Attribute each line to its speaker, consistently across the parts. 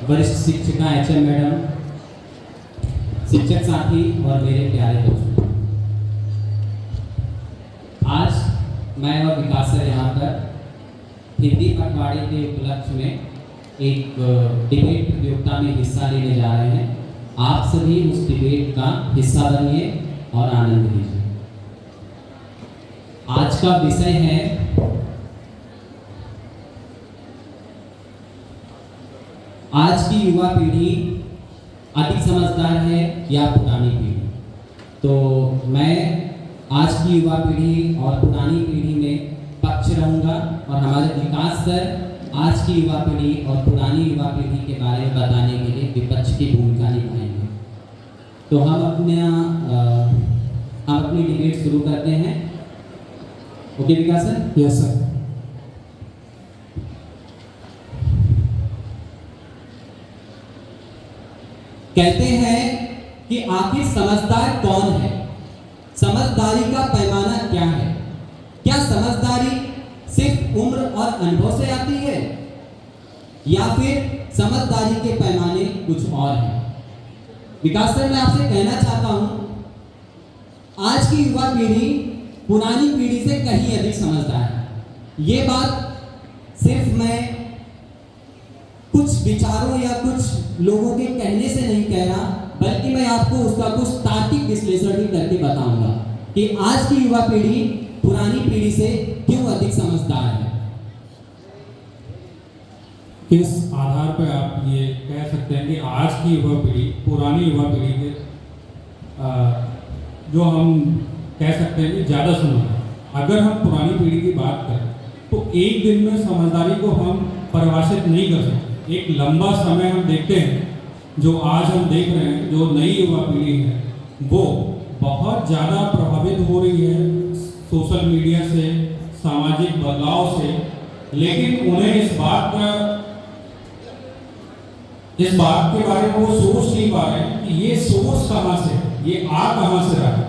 Speaker 1: वरिष्ठ शिक्षिका HM madam, शिक्षक साथी और मेरे प्यारे दोस्तों, आज मैं और विकास सर यहाँ पर हिंदी पखवाड़े के उपलक्ष्य में एक डिबेट प्रतियोगिता में हिस्सा लेने जा रहे हैं। आप सभी उस डिबेट का हिस्सा बनिए और आनंद लीजिए। आज का विषय है आज की युवा पीढ़ी अधिक समझदार है या पुरानी पीढ़ी। तो मैं आज की युवा पीढ़ी और पुरानी पीढ़ी में पक्ष रहूंगा और हमारे विकास सर आज की युवा पीढ़ी और पुरानी युवा पीढ़ी के बारे में बताने के लिए विपक्ष की भूमिका निभाएंगे। तो हम अपनी डिबेट शुरू करते हैं। ओके विकास सर?
Speaker 2: Yes sir.
Speaker 1: कहते हैं कि आखिर समझदार कौन है? समझदारी का पैमाना क्या है? क्या समझदारी सिर्फ उम्र और अनुभव से आती है या फिर समझदारी के पैमाने कुछ और हैं? विकास सर, मैं आपसे कहना चाहता हूं, आज की युवा पीढ़ी पुरानी पीढ़ी से कहीं अधिक समझदार है। ये बात सिर्फ मैं कुछ विचारों या कुछ लोगों के कहने से नहीं कह रहा, बल्कि मैं आपको उसका कुछ तार्किक विश्लेषण भी करके बताऊंगा कि आज की युवा पीढ़ी पुरानी पीढ़ी से क्यों अधिक समझदार है।
Speaker 2: किस आधार पर आप ये कह सकते हैं कि आज की युवा पीढ़ी पुरानी युवा पीढ़ी के जो हम कह सकते हैं कि ज़्यादा समझदार? अगर हम पुरानी पीढ़ी की बात करें तो एक दिन में समझदारी को हम परिभाषित नहीं कर सकते। एक लंबा समय हम देखते हैं, जो आज हम देख रहे हैं, जो नई युवा पीढ़ी है वो बहुत ज़्यादा प्रभावित हो रही है सोशल मीडिया से, सामाजिक बदलाव से, लेकिन उन्हें इस बात के बारे में वो सोच नहीं पा रहे हैं कि ये सोच कहाँ से, ये आ कहाँ से रहा है।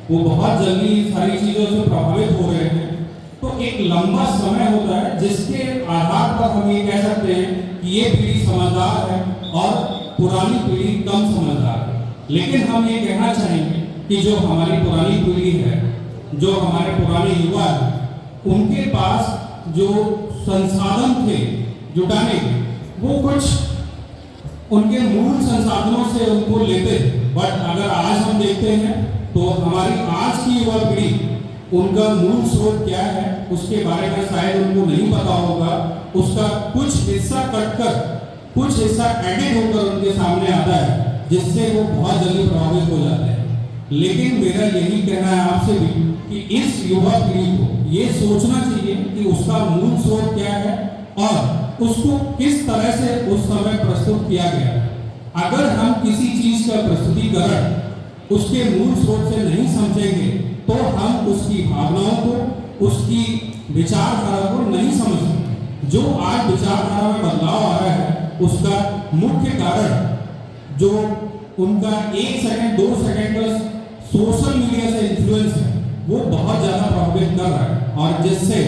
Speaker 2: वो बहुत जल्दी सारी चीज़ों से प्रभावित हो रहे हैं। तो एक लंबा समय होता है जिसके आधार पर हम ये कह सकते हैं कि ये पीढ़ी समझदार है और पुरानी पीढ़ी कम समझदार है। लेकिन हम ये कहना चाहेंगे कि जो हमारी पुरानी पीढ़ी है, जो हमारे पुराने युवा है, उनके पास जो संसाधन थे जुटाने के, वो कुछ उनके मूल संसाधनों से उनको लेते हैं। बट अगर आज हम देखते हैं तो हमारी आज की युवा पीढ़ी, उनका मूल स्रोत क्या है उसके बारे में शायद उनको नहीं पता होगा। उसका कुछ हिस्सा कटकर कुछ हिस्सा एडिट होकर उनके सामने आता है, जिससे वो बहुत जल्दी प्रभावित हो जाते हैं। लेकिन मेरा यही कहना है आपसे भी कि इस युवा पीढ़ी को ये सोचना चाहिए कि उसका मूल स्रोत क्या है और उसको किस तरह से उस समय प्रस्तुत किया गया है। अगर हम किसी चीज का प्रस्तुतिकरण उसके मूल स्रोत से नहीं समझेंगे तो हम उसकी भावनाओं को, उसकी विचारधारा को नहीं समझ सकते। जो आज विचारधारा में बदलाव आ रहा है उसका मुख्य कारण जो उनका 1 सेकंड 2 सेकंड का सोशल मीडिया से इन्फ्लुएंस है, वो बहुत ज्यादा प्रभावित कर रहा है और जिससे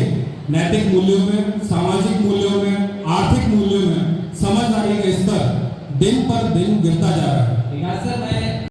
Speaker 2: नैतिक मूल्यों में, सामाजिक मूल्यों में, आर्थिक मूल्यों में समझदारी का स्तर दिन पर दिन गिरता जा रहा है।
Speaker 1: सर, मैं